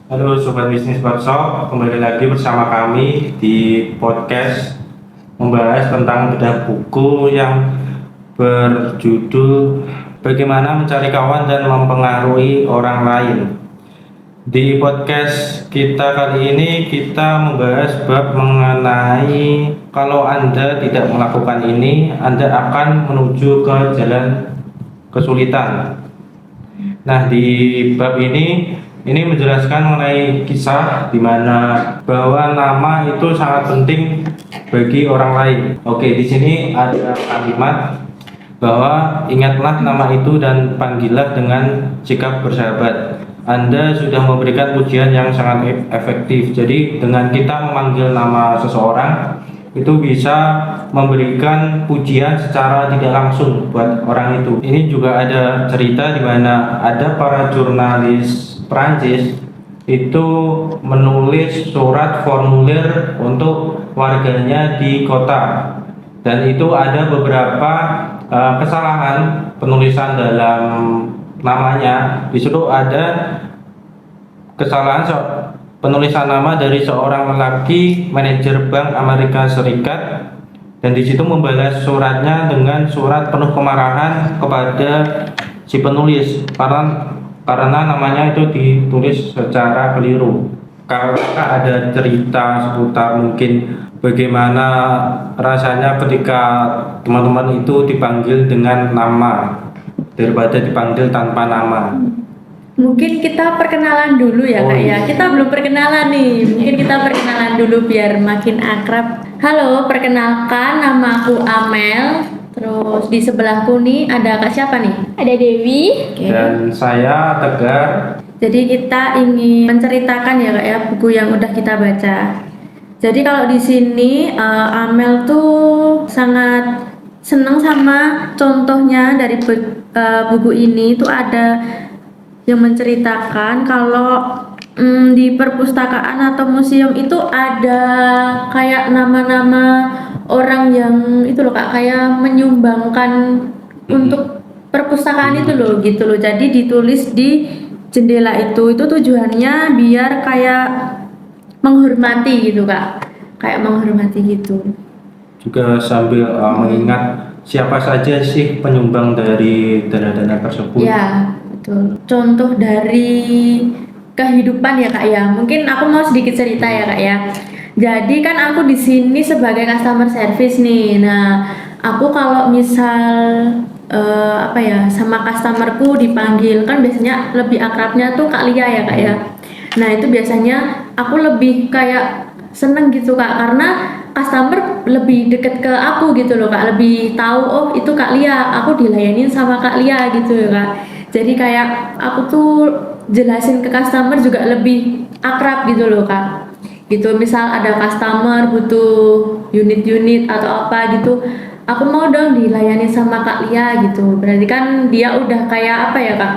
Halo Sobat Bisnis Workshop, kembali lagi bersama kami di podcast membahas tentang bedah buku yang berjudul Bagaimana Mencari Kawan dan Mempengaruhi Orang Lain. Di podcast kita kali ini kita membahas bab mengenai kalau Anda tidak melakukan ini, Anda akan menuju ke jalan kesulitan. Nah, di bab ini menjelaskan mengenai kisah di mana bahwa nama itu sangat penting bagi orang lain. Oke, di sini ada kalimat bahwa ingatlah nama itu dan panggillah dengan sikap bersahabat. Anda sudah memberikan pujian yang sangat efektif. Jadi dengan kita memanggil nama seseorang itu bisa memberikan pujian secara tidak langsung buat orang itu. Ini juga ada cerita di mana ada para jurnalis Prancis itu menulis surat formulir untuk warganya di kota, dan itu ada beberapa kesalahan penulisan dalam namanya. Di situ ada kesalahan penulisan nama dari seorang lelaki manajer bank Amerika Serikat, dan di situ membalas suratnya dengan surat penuh kemarahan kepada si penulis karena namanya itu ditulis secara keliru. Karena ada cerita seputar mungkin bagaimana rasanya ketika teman-teman itu dipanggil dengan nama daripada dipanggil tanpa nama. Mungkin kita perkenalan dulu ya Kak ya. Kita belum perkenalan nih. Mungkin kita perkenalan dulu biar makin akrab. Halo, perkenalkan nama aku Amel. Terus di sebelahku nih ada Kak siapa nih? Ada Dewi. Oke. Dan saya Tegar. Jadi kita ingin menceritakan ya Kak ya buku yang udah kita baca. Jadi kalau di sini Amel tuh sangat seneng sama contohnya dari buku ini tuh ada yang menceritakan kalau di perpustakaan atau museum itu ada kayak nama-nama orang yang itu loh Kak, kayak menyumbangkan untuk perpustakaan itu loh gitu loh. Jadi ditulis di jendela itu tujuannya biar kayak menghormati gitu Kak, kayak menghormati gitu. Juga sambil mengingat siapa saja sih penyumbang dari dana-dana tersebut. Ya, betul. Contoh dari kehidupan ya Kak ya. Mungkin aku mau sedikit cerita ya Kak ya. Jadi kan aku di sini sebagai customer service nih. Nah, aku kalau misal sama customerku dipanggil kan biasanya lebih akrabnya tuh Kak Lia ya Kak ya. Nah, itu biasanya aku lebih kayak seneng gitu Kak, karena customer lebih deket ke aku gitu loh Kak, lebih tahu oh itu Kak Lia, aku dilayanin sama Kak Lia gitu ya Kak. Jadi kayak aku tuh jelasin ke customer juga lebih akrab gitu loh Kak. Gitu, misal ada customer butuh unit-unit atau apa gitu, aku mau dong dilayani sama Kak Lia gitu. Berarti kan dia udah kayak apa ya Kak,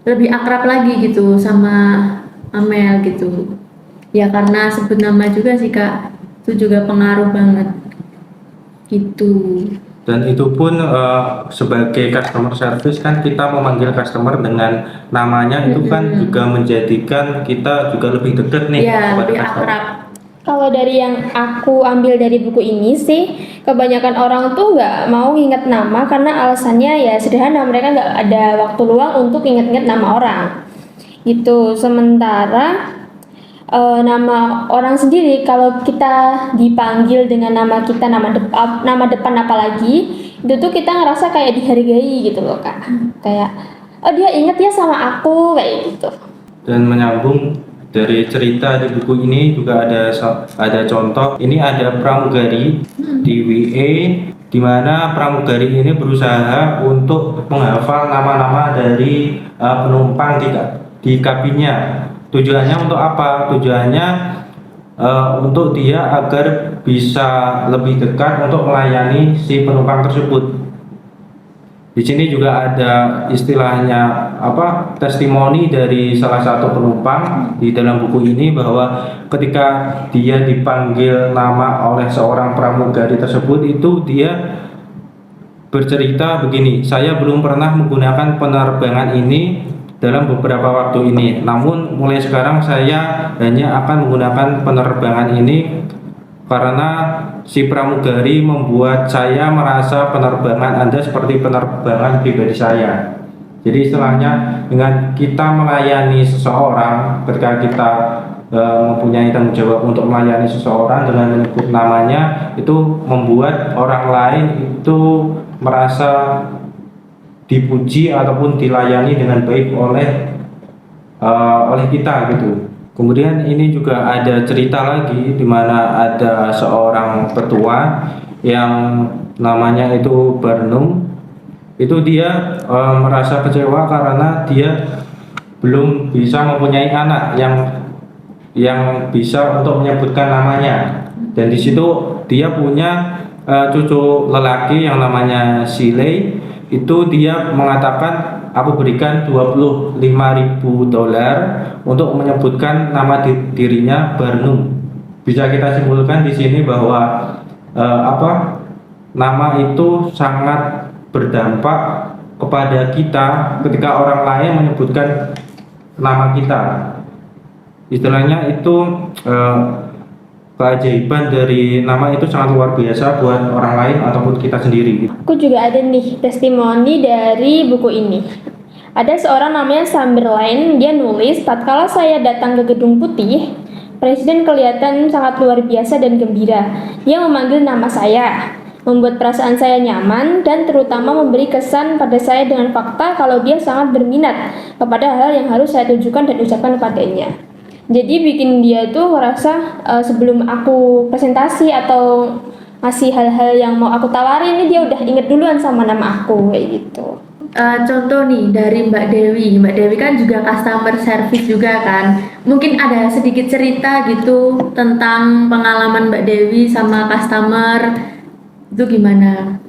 lebih akrab lagi gitu sama Amel gitu. Ya karena sebut nama juga sih Kak, itu juga pengaruh banget gitu. Dan itu pun sebagai customer service kan kita memanggil customer dengan namanya itu kan juga menjadikan kita juga lebih dekat nih Ya, kepada lebih customer. akrab. Kalau dari yang aku ambil dari buku ini sih, kebanyakan orang tuh nggak mau ingat nama karena alasannya ya sederhana, mereka nggak ada waktu luang untuk ingat-ingat nama orang. Gitu. Sementara nama orang sendiri kalau kita dipanggil dengan nama kita, nama depan apalagi, itu tuh kita ngerasa kayak dihargai gitu loh Kak. Kayak oh dia inget ya sama aku kayak gitu. Dan menyambung dari cerita di buku ini juga ada contoh. Ini ada pramugari di WA di mana pramugari ini berusaha untuk menghafal nama-nama dari penumpang di kabinnya. Tujuannya untuk apa? Tujuannya untuk dia agar bisa lebih dekat untuk melayani si penumpang tersebut. Di sini juga ada istilahnya testimoni dari salah satu penumpang di dalam buku ini bahwa ketika dia dipanggil nama oleh seorang pramugari tersebut itu dia bercerita begini, saya belum pernah menggunakan penerbangan ini dalam beberapa waktu ini. Namun mulai sekarang saya hanya akan menggunakan penerbangan ini karena si pramugari membuat saya merasa penerbangan Anda seperti penerbangan pribadi saya. Jadi istilahnya dengan kita melayani seseorang, ketika kita mempunyai tanggung jawab untuk melayani seseorang dengan menyebut namanya, itu membuat orang lain itu merasa dipuji ataupun dilayani dengan baik oleh kita gitu. Kemudian ini juga ada cerita lagi di mana ada seorang petua yang namanya itu Barnum. Itu dia merasa kecewa karena dia belum bisa mempunyai anak yang bisa untuk menyebutkan namanya. Dan di situ dia punya cucu lelaki yang namanya Shelley. Itu dia mengatakan, aku berikan $25.000 untuk menyebutkan nama dirinya Barnum. Bisa kita simpulkan di sini bahwa nama itu sangat berdampak kepada kita ketika orang lain menyebutkan nama kita. Istilahnya itu keajaiban dari nama itu sangat luar biasa buat orang lain ataupun kita sendiri. Aku juga ada nih testimoni dari buku ini. Ada seorang namanya Chamberlain, dia nulis, tatkala saya datang ke Gedung Putih, Presiden kelihatan sangat luar biasa dan gembira. Dia memanggil nama saya, membuat perasaan saya nyaman, dan terutama memberi kesan pada saya dengan fakta kalau dia sangat berminat kepada hal yang harus saya tunjukkan dan ucapkan kepadanya. Jadi bikin dia tuh merasa sebelum aku presentasi atau ngasih hal-hal yang mau aku tawarin, ini dia udah inget duluan sama nama aku kayak gitu. Contoh nih dari Mbak Dewi kan juga customer service juga kan. Mungkin ada sedikit cerita gitu tentang pengalaman Mbak Dewi sama customer itu gimana?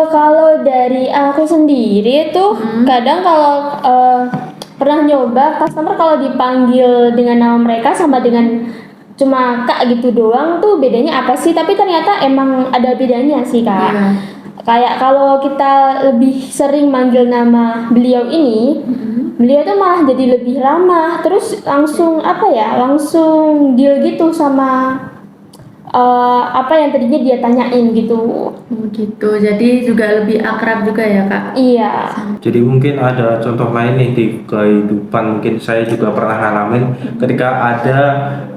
Kalau dari aku sendiri tuh kadang kalau pernah nyoba customer kalau dipanggil dengan nama mereka sama dengan cuma Kak gitu doang tuh bedanya apa sih? Tapi ternyata emang ada bedanya sih Kak. Iya. Kayak kalau kita lebih sering manggil nama beliau ini, beliau tuh malah jadi lebih ramah, terus langsung langsung deal gitu sama apa yang tadinya dia tanyain gitu. Gitu. Jadi juga lebih akrab juga ya Kak. Iya. Jadi mungkin ada contoh lain nih di kehidupan, mungkin saya juga pernah ngalamin ketika ada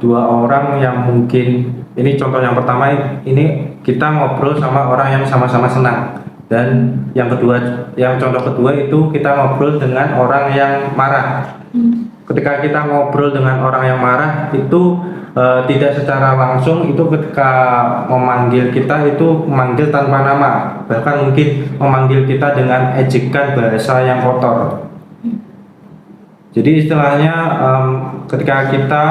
dua orang yang mungkin, ini contoh yang pertama, ini kita ngobrol sama orang yang sama-sama senang, dan yang contoh kedua itu kita ngobrol dengan orang yang marah. Ketika kita ngobrol dengan orang yang marah itu tidak secara langsung, itu ketika memanggil kita itu memanggil tanpa nama, bahkan mungkin memanggil kita dengan ejekan bahasa yang kotor. Jadi istilahnya ketika kita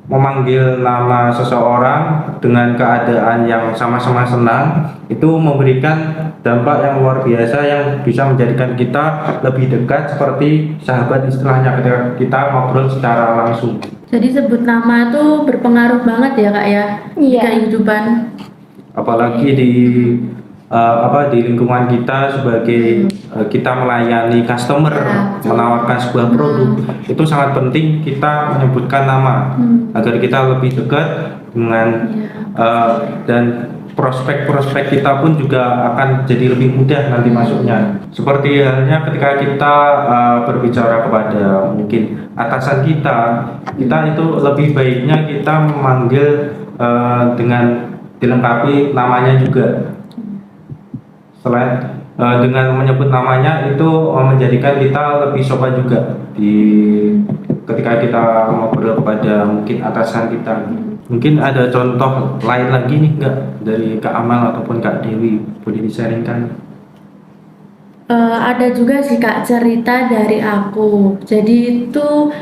memanggil nama seseorang dengan keadaan yang sama-sama senang, itu memberikan dampak yang luar biasa yang bisa menjadikan kita lebih dekat seperti sahabat istilahnya ketika kita ngobrol secara langsung. Jadi sebut nama tuh berpengaruh banget ya Kak ya di Iya. kehidupan. Apalagi di lingkungan kita sebagai kita melayani customer, menawarkan sebuah produk, itu sangat penting kita menyebutkan nama agar kita lebih dekat dengan dan prospek-prospek kita pun juga akan jadi lebih mudah nanti masuknya. Seperti halnya ketika kita berbicara kepada mungkin atasan kita itu lebih baiknya kita memanggil dengan dilengkapi namanya juga. Selain dengan menyebut namanya itu menjadikan kita lebih sopan juga ketika kita ngobrol kepada mungkin atasan kita. Mungkin ada contoh lain lagi nih enggak dari Kak Amal ataupun Kak Dewi, boleh di-sharingkan? Ada juga sih Kak cerita dari aku. Jadi itu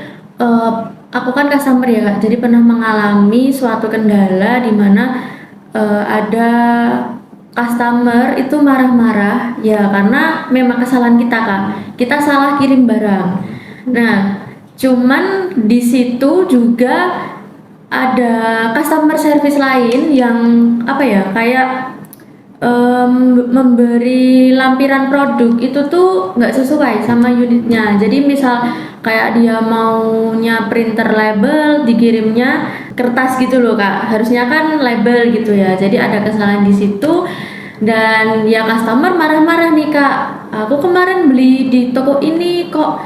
aku kan customer ya Kak. Jadi pernah mengalami suatu kendala di mana ada customer itu marah-marah ya karena memang kesalahan kita Kak. Kita salah kirim barang. Nah, cuman di situ juga ada customer service lain yang kayak memberi lampiran produk itu tuh nggak sesuai sama unitnya. Jadi misal kayak dia maunya printer label, dikirimnya kertas gitu loh kak. Harusnya kan label gitu ya. Jadi ada kesalahan di situ dan ya customer marah-marah nih kak. Aku kemarin beli di toko ini kok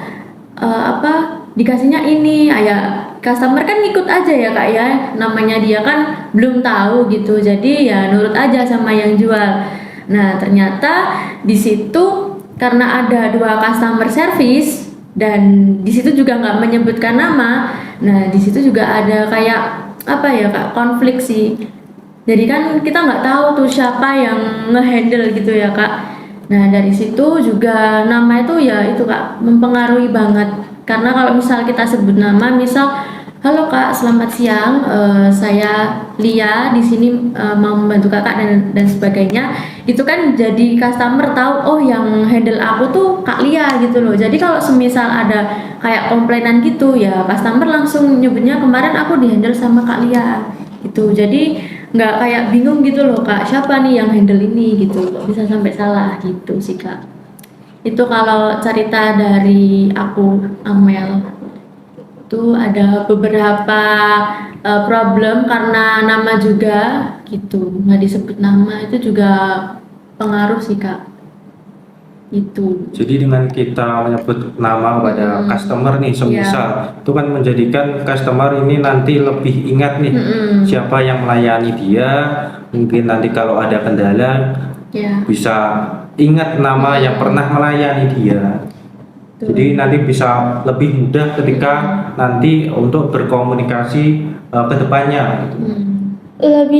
dikasihnya ini. Ya customer kan ngikut aja ya kak ya, namanya dia kan belum tahu gitu, jadi ya nurut aja sama yang jual. Nah ternyata di situ karena ada 2 customer service dan di situ juga nggak menyebutkan nama. Nah di situ juga ada kayak apa ya kak, konflik sih. Jadi kan kita nggak tahu tuh siapa yang ngehandle gitu ya kak. Nah dari situ juga nama itu ya itu kak mempengaruhi banget. Karena kalau misal kita sebut nama, misal halo kak, selamat siang, saya Lia di sini mau membantu kakak dan sebagainya. Itu kan jadi customer tahu, oh yang handle aku tuh kak Lia gitu loh. Jadi kalau semisal ada kayak komplainan gitu ya, customer langsung nyebutnya kemarin aku dihandle sama kak Lia gitu. Jadi nggak kayak bingung gitu loh kak, siapa nih yang handle ini gitu, kok bisa sampai salah gitu sih kak. Itu kalau cerita dari aku, Amel. Itu ada beberapa problem karena nama juga gitu, nggak disebut nama itu juga pengaruh sih kak. Itu. Jadi dengan kita menyebut nama pada customer nih, semisal itu kan menjadikan customer ini nanti lebih ingat nih siapa yang melayani dia. Mungkin nanti kalau ada kendala bisa ingat nama yang pernah melayani dia. Jadi nanti bisa lebih mudah ketika nanti untuk berkomunikasi ke depannya.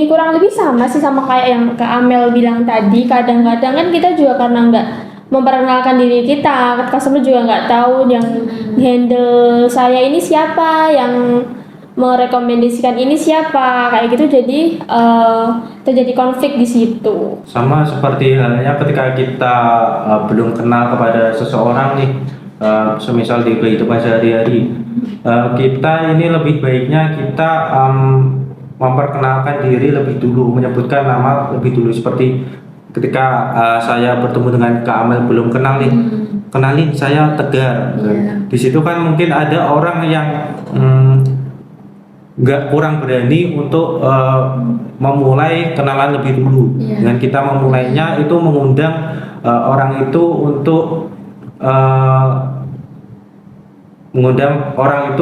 Kurang lebih sama sih sama kayak yang Kak Amel bilang tadi. Kadang-kadang kan kita juga karena nggak memperkenalkan diri kita, customer juga nggak tahu yang handle saya ini siapa, yang merekomendasikan ini siapa, kayak gitu. Jadi terjadi konflik di situ. Sama seperti halnya ketika kita belum kenal kepada seseorang nih, semisal di kehidupan sehari-hari, kita ini lebih baiknya kita memperkenalkan diri lebih dulu, menyebutkan nama lebih dulu. Seperti ketika saya bertemu dengan Kak Amel belum kenal nih, kenalin saya Tegar. Di situ kan mungkin ada orang yang nggak kurang berani untuk memulai kenalan lebih dulu. Dengan kita memulainya itu mengundang orang itu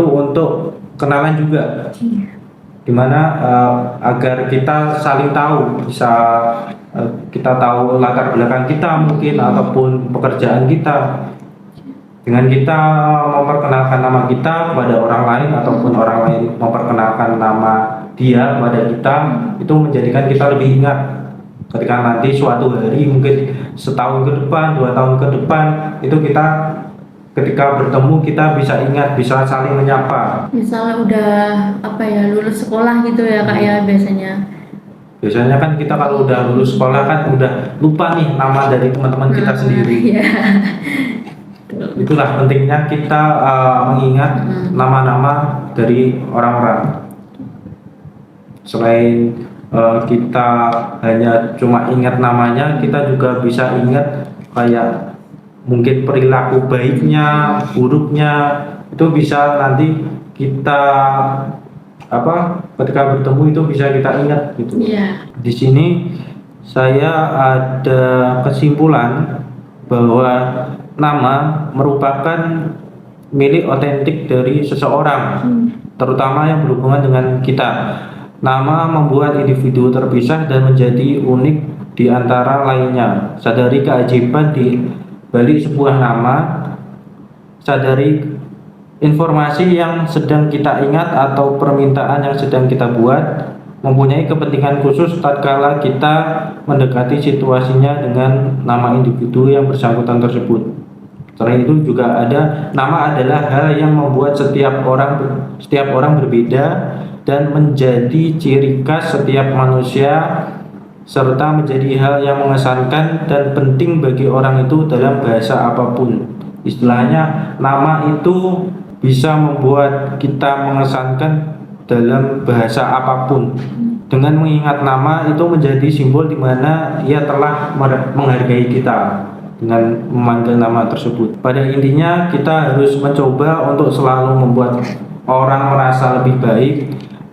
untuk kenalan juga. Dimana agar kita saling tahu, bisa kita tahu latar belakang kita mungkin ataupun pekerjaan kita. Dengan kita memperkenalkan nama kita kepada orang lain ataupun orang lain memperkenalkan nama dia kepada kita, itu menjadikan kita lebih ingat ketika nanti suatu hari, mungkin setahun ke depan, 2 tahun ke depan, itu kita ketika bertemu kita bisa ingat, bisa saling menyapa. Misalnya udah lulus sekolah gitu ya kak ya biasanya kan kita kalau udah lulus sekolah kan udah lupa nih nama dari teman-teman kita sendiri. Itulah pentingnya kita mengingat nama-nama dari orang-orang. Selain kita hanya cuma ingat namanya, kita juga bisa ingat kayak mungkin perilaku baiknya, buruknya, itu bisa nanti kita ketika bertemu itu bisa kita ingat gitu. Di sini saya ada kesimpulan bahwa nama merupakan milik otentik dari seseorang, terutama yang berhubungan dengan kita. Nama membuat individu terpisah dan menjadi unik di antara lainnya. Sadari keajaiban di balik sebuah nama, sadari informasi yang sedang kita ingat atau permintaan yang sedang kita buat mempunyai kepentingan khusus tatkala kita mendekati situasinya dengan nama individu yang bersangkutan tersebut. Selain itu juga ada nama adalah hal yang membuat setiap orang berbeda dan menjadi ciri khas setiap manusia, serta menjadi hal yang mengesankan dan penting bagi orang itu dalam bahasa apapun. Istilahnya nama itu bisa membuat kita mengesankan dalam bahasa apapun. Dengan mengingat nama itu menjadi simbol di mana ia telah menghargai kita dengan memanggil nama tersebut. Pada intinya kita harus mencoba untuk selalu membuat orang merasa lebih baik,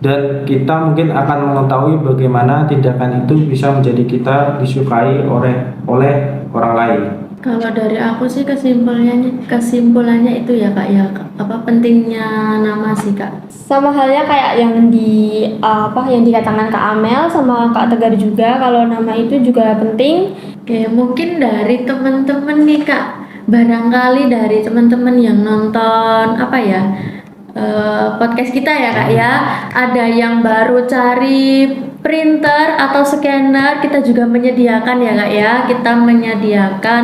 dan kita mungkin akan mengetahui bagaimana tindakan itu bisa menjadi kita disukai oleh orang lain. Kalau dari aku sih kesimpulannya itu ya Kak ya, apa pentingnya nama sih Kak. Sama halnya kayak yang dikatakan Kak Amel sama Kak Tegar juga, kalau nama itu juga penting. Oke, mungkin dari teman-teman nih Kak, barangkali dari teman-teman yang nonton podcast kita ya Kak ya, ada yang baru cari printer atau scanner, kita juga menyediakan ya Kak ya, kita menyediakan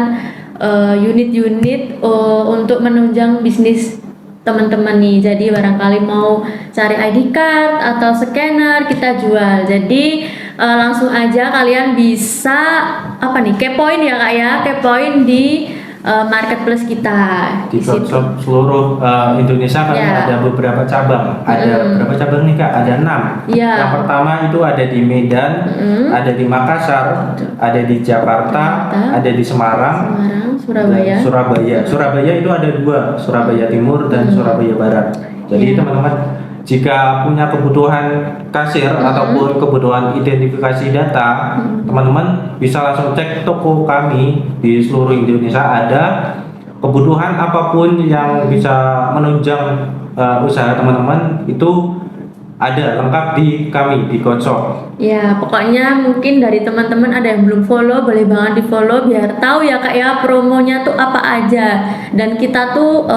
unit-unit untuk menunjang bisnis teman-teman nih. Jadi barangkali mau cari ID card atau scanner, kita jual. Jadi langsung aja kalian bisa kepoin ya Kak ya, kepoin di marketplace kita Di situ. shop seluruh Indonesia kan Ya. ada beberapa cabang. Ada berapa cabang nih Kak? Ada 6. Ya. Yang pertama itu ada di Medan, ada di Makassar, ada di Jakarta, ada di Semarang, Semarang, Surabaya. dan Surabaya itu ada 2, Surabaya Timur dan Surabaya Barat. Jadi teman-teman, jika punya kebutuhan kasir ataupun kebutuhan identifikasi data, teman-teman bisa langsung cek toko kami di seluruh Indonesia. Ada kebutuhan apapun yang bisa menunjang usaha teman-teman, itu ada lengkap di kami di Kocok. Ya, pokoknya mungkin dari teman-teman ada yang belum follow, boleh banget di follow biar tahu ya Kak ya promonya tuh apa aja. Dan kita tuh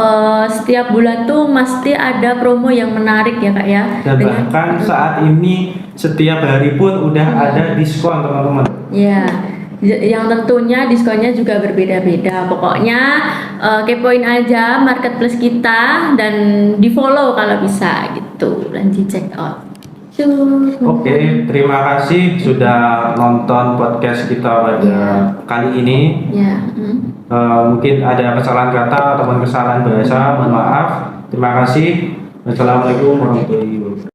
setiap bulan tuh mesti ada promo yang menarik ya Kak ya. Dan bahkan saat ini setiap hari pun udah ada diskon teman-teman. Ya, yang tentunya diskonnya juga berbeda-beda. Pokoknya kepoin aja marketplace kita dan di follow kalau bisa gitu, dan di check out. Oke, terima kasih sudah nonton podcast kita pada kali ini. Ya. Mungkin ada kesalahan kata ataupun kesalahan bahasa, mohon maaf. Terima kasih. Wassalamualaikum warahmatullahi wabarakatuh.